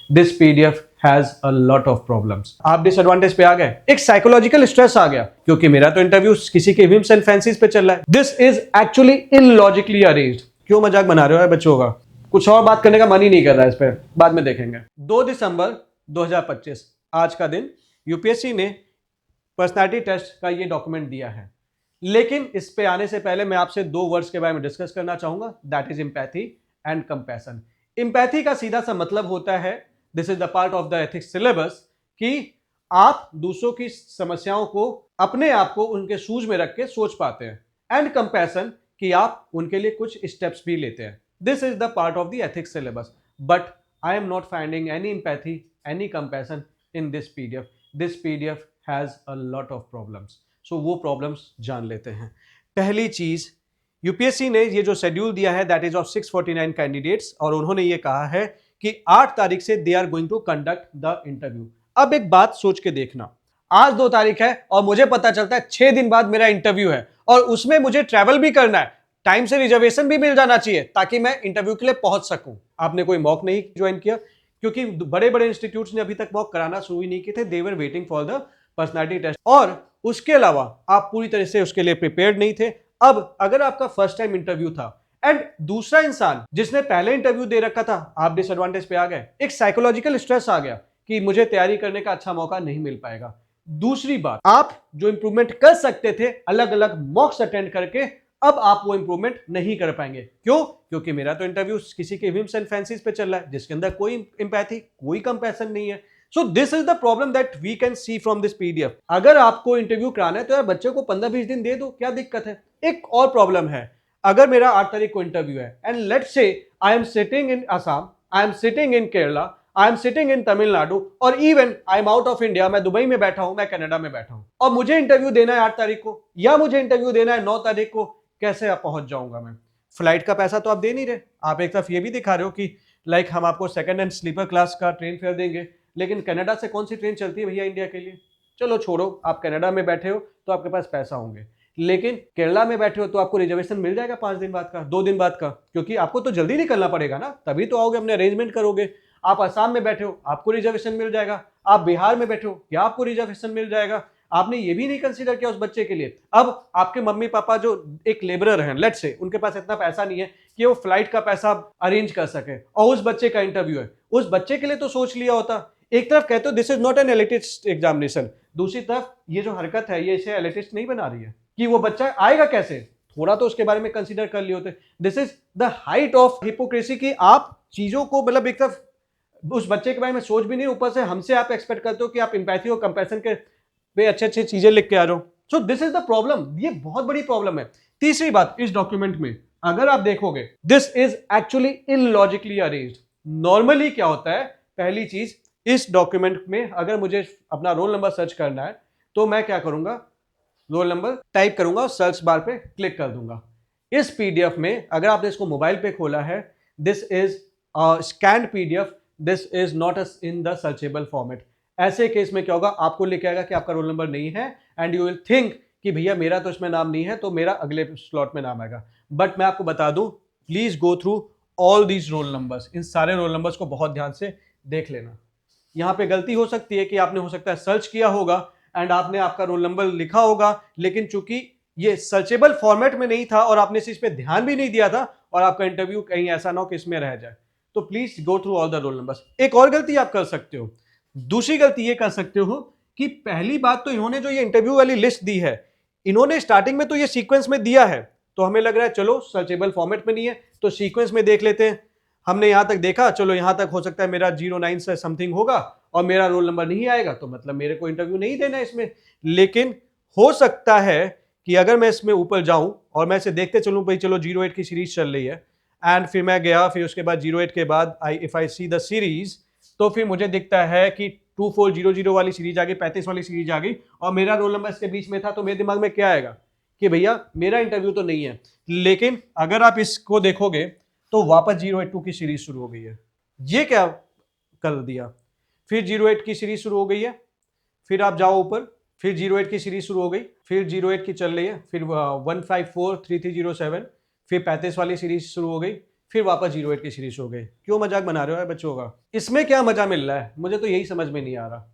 This PDF has a lot of problems. आप disadvantage पे आ गए, एक साइकोलॉजिकल स्ट्रेस आ गया क्योंकि मेरा तो इंटरव्यू किसी के विम्स एंड फैंसीज पे चल रहा है। This is actually illogically arranged. क्यों मजाक बना रहे हो यार बच्चों का? कुछ और बात करने का मन ही नहीं कर रहा है, इस पर बाद में देखेंगे। 2 दिसंबर 2025 आज का दिन यूपीएससी ने पर्सनालिटी टेस्ट का ये डॉक्यूमेंट दिया है। लेकिन इस पे आने से पहले मैं आपसे 2 वर्ड्स के बारे में डिस्कस करना चाहूंगा, that is empathy and compassion. Empathy का सीधा सा मतलब होता है, this is the part of the ethics syllabus, कि आप दूसरों की समस्याओं को अपने आप को उनके शूज में रख के सोच पाते हैं, एंड कंपैशन कि आप उनके लिए कुछ स्टेप्स भी लेते हैं। This is the part of the ethics syllabus, but I am not finding any empathy, any compassion in this PDF. This PDF has a lot of problems. So वो problems जान लेते हैं। पहली चीज, यूपीएससी ने ये जो शेड्यूल दिया है दैट इज ऑफ 649 कैंडिडेट्स, और उन्होंने ये कहा है कि 8 तारीख से they are going to conduct the interview. अब एक बात सोच के देखना, आज 2 तारीख है और मुझे पता चलता है 6 दिन बाद मेरा इंटरव्यू है और उसमें मुझे ट्रैवल भी करना है, टाइम से रिजर्वेशन भी मिल जाना चाहिए ताकि मैं इंटरव्यू के लिए पहुंच सकूं। आपने कोई मॉक नहीं ज्वाइन किया क्योंकि बड़े बड़े इंस्टीट्यूट्स ने अभी तक मॉक कराना शुरू ही नहीं किए थे, they were waiting for the personality test, और उसके अलावा आप पूरी तरह से उसके लिए प्रिपेयर्ड नहीं थे। अब अगर आपका फर्स्ट टाइम इंटरव्यू था एंड दूसरा इंसान जिसने पहले इंटरव्यू दे रखा था, आप डिसएडवांटेज पे आ गए, एक साइकोलॉजिकल स्ट्रेस आ गया कि मुझे तैयारी करने का अच्छा मौका नहीं मिल पाएगा। दूसरी बात, आप जो इंप्रूवमेंट कर सकते थे अलग अलग मॉक्स अटेंड करके, अब आप वो इंप्रूवमेंट नहीं कर पाएंगे। क्यों? क्योंकि मेरा तो इंटरव्यू किसी के विम्स एंड फैंसीज पे चल रहा है जिसके अंदर कोई एम्पैथी, कोई कंपैशन नहीं है। So this is the problem that we can see from this PDF. अगर आपको इंटरव्यू कराना है तो यार बच्चे को 15-20 दिन दे दो, क्या दिक्कत है? एक और प्रॉब्लम है, अगर मेरा 8 तारीख को इंटरव्यू है and let's say I am sitting in Assam, I am sitting in Kerala, I am sitting in Tamil Nadu, और even I am out of India, मैं दुबई में बैठा हूं, मैं कनाडा में बैठा हूं, और मुझे इंटरव्यू देना है 8 तारीख को या मुझे इंटरव्यू देना है 9 तारीख को, कैसे आप पहुंच जाऊंगा मैं? फ्लाइट का पैसा तो आप दे नहीं रहे, आप एक तरफ ये भी दिखा रहे हो कि लाइक हम आपको सेकंड एंड स्लीपर क्लास का ट्रेन फेयर देंगे, लेकिन कनाडा से कौन सी ट्रेन चलती है भैया इंडिया के लिए? चलो छोड़ो, आप कनाडा में बैठे हो तो आपके पास पैसा होंगे, लेकिन केरला में बैठे हो तो आपको रिजर्वेशन मिल जाएगा 5 दिन बाद का, 2 दिन बाद का, क्योंकि आपको तो जल्दी निकलना पड़ेगा ना, तभी तो आओगे, अपने अरेंजमेंट करोगे। आप असम में बैठे हो, आपको रिजर्वेशन मिल जाएगा। आप बिहार में बैठे हो, क्या आपको रिजर्वेशन मिल जाएगा? आपने ये भी नहीं कंसीडर किया उस बच्चे के लिए। अब आपके मम्मी पापा जो एक लेबरर हैं, लेट्स से, उनके पास इतना पैसा नहीं है कि वो फ्लाइट का पैसा अरेंज कर सके, और उस बच्चे का इंटरव्यू है, उस बच्चे के लिए तो सोच लिया होता। एक तरफ कहते हो this is not an elitist examination, दूसरी तरफ ये जो हरकत है ये इसे एलिटिस्ट नहीं बना रही है कि वो बच्चा आएगा कैसे, थोड़ा तो उसके बारे में कंसीडर कर लिए होते। This is the height of hypocrisy कि आप चीजों को, मतलब एक तरफ उस बच्चे के बारे में सोच भी नहीं, ऊपर से हमसे आप एक्सपेक्ट करते हो कि आप एम्पैथी और कंपैशन के पे अच्छे अच्छे चीजें लिख के आ रहे हो। सो दिस इज द प्रॉब्लम, ये बहुत बड़ी प्रॉब्लम है। तीसरी बात, इस डॉक्यूमेंट में अगर आप देखोगे this is actually illogically arranged. Normally क्या होता है, पहली चीज, इस डॉक्यूमेंट में अगर मुझे अपना रोल नंबर सर्च करना है तो मैं क्या करूंगा, रोल नंबर टाइप करूंगा और सर्च बार पे क्लिक कर दूंगा। इस पीडीएफ में अगर आपने इसको मोबाइल पे खोला है, this is scanned PDF, this is not in the searchable format. ऐसे केस में क्या होगा, आपको लिखा आएगा कि आपका रोल नंबर नहीं है एंड यू विल थिंक कि भैया मेरा तो इसमें नाम नहीं है तो मेरा अगले स्लॉट में नाम आएगा। बट मैं आपको बता दूं, please go through all these roll numbers, इन सारे रोल नंबर्स को बहुत ध्यान से देख लेना। यहां पे गलती हो सकती है कि आपने हो सकता है सर्च किया होगा एंड आपने आपका रोल नंबर लिखा होगा, लेकिन चूंकि ये सर्चेबल फॉर्मेट में नहीं था और आपने इस पे ध्यान भी नहीं दिया था और आपका इंटरव्यू कहीं ऐसा ना हो कि इसमें रह जाए, तो please go through all the roll numbers. एक और गलती आप कर सकते हो, दूसरी गलती ये कर सकते हो कि पहली बात तो इन्होंने जो ये इंटरव्यू वाली लिस्ट दी है, इन्होंने स्टार्टिंग में तो ये सीक्वेंस में दिया है, तो हमें लग रहा है चलो सर्चेबल फॉर्मेट में नहीं है तो सीक्वेंस में देख लेते हैं। हमने यहां तक देखा, चलो यहां तक हो सकता है मेरा 09 से समथिंग होगा और मेरा रोल नंबर नहीं आएगा, तो मतलब मेरे को इंटरव्यू नहीं देना है इसमें। लेकिन हो सकता है कि अगर मैं इसमें ऊपर जाऊं और मैं इसे देखते चलूं, भाई चलो 08 की सीरीज चल रही है, एंड फिर मैं गया, फिर उसके बाद 08 के बाद if I see the series, तो फिर मुझे दिखता है कि 2400 वाली सीरीज आ गई, 35 वाली सीरीज आ गई, और मेरा रोल नंबर इसके बीच में था, तो मेरे दिमाग में क्या आएगा कि भैया मेरा इंटरव्यू तो नहीं है। लेकिन अगर आप इसको देखोगे तो वापस 082 की सीरीज शुरू हो गई है। ये क्या कर दिया, फिर 08 की सीरीज शुरू हो गई है, फिर आप जाओ ऊपर, फिर 08 की सीरीज शुरू हो गई, फिर 08 की चल रही है, फिर 1543307, फिर 35 वाली सीरीज शुरू हो गई, फिर वापस 08 की सीरीज हो गई। क्यों मजाक बना रहे हो यार बच्चों का? इसमें क्या मजा मिल रहा है? मुझे तो यही समझ में नहीं आ रहा।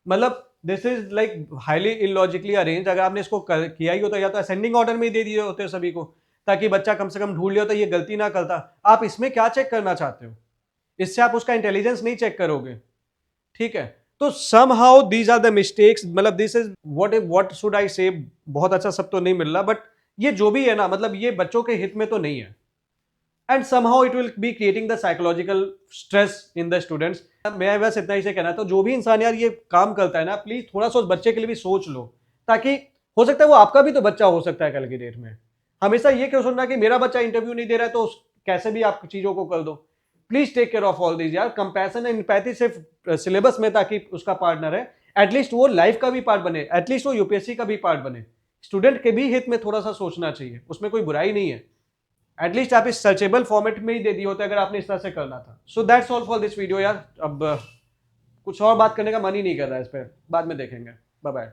मतलब this is like highly illogically arrange. अगर आपने इसको किया ही होता या तो असेंडिंग ऑर्डर में ही दे दिए होते सभी को, ताकि बच्चा कम से कम ढूंढ लिया होता, ये गलती ना करता। आप इसमें क्या चेक करना चाहते हो? इससे आप उसका इंटेलिजेंस नहीं चेक करोगे, ठीक है? तो somehow these are the mistakes, मतलब this is what should I say. बहुत अच्छा सब तो नहीं मिल रहा, बट ये जो भी है ना, मतलब ये बच्चों के हित में तो नहीं है। And somehow it will be creating the psychological stress in the students. मैं बस इतना ही से कहना, तो जो भी इंसान यार ये काम करता है ना, प्लीज थोड़ा सा उस बच्चे के लिए भी सोच लो, ताकि हो सकता है वो आपका भी तो बच्चा हो सकता है कल की डेट में। हमेशा ये क्यों सुनना कि मेरा बच्चा इंटरव्यू नहीं दे रहा है तो कैसे भी आप चीजों को कर दो। Please take care of all these यार। कंपैशन एंड एम्पैथी सिर्फ सिलेबस में ताकि उसका पार्टनर है, एटलीस्ट वो लाइफ का भी पार्ट बने, एटलीस्ट वो यूपीएससी का भी पार्ट बने। स्टूडेंट के भी हित में थोड़ा सा सोचना चाहिए, उसमें कोई बुराई नहीं है। एटलीस्ट आप इस सर्चेबल फॉर्मेट में ही दे दिए होते अगर आपने इस तरह से करना था। So that's all for this video यार। अब कुछ और बात करने का मन ही नहीं कर रहा है इस पर, बाद में देखेंगे। Bye bye.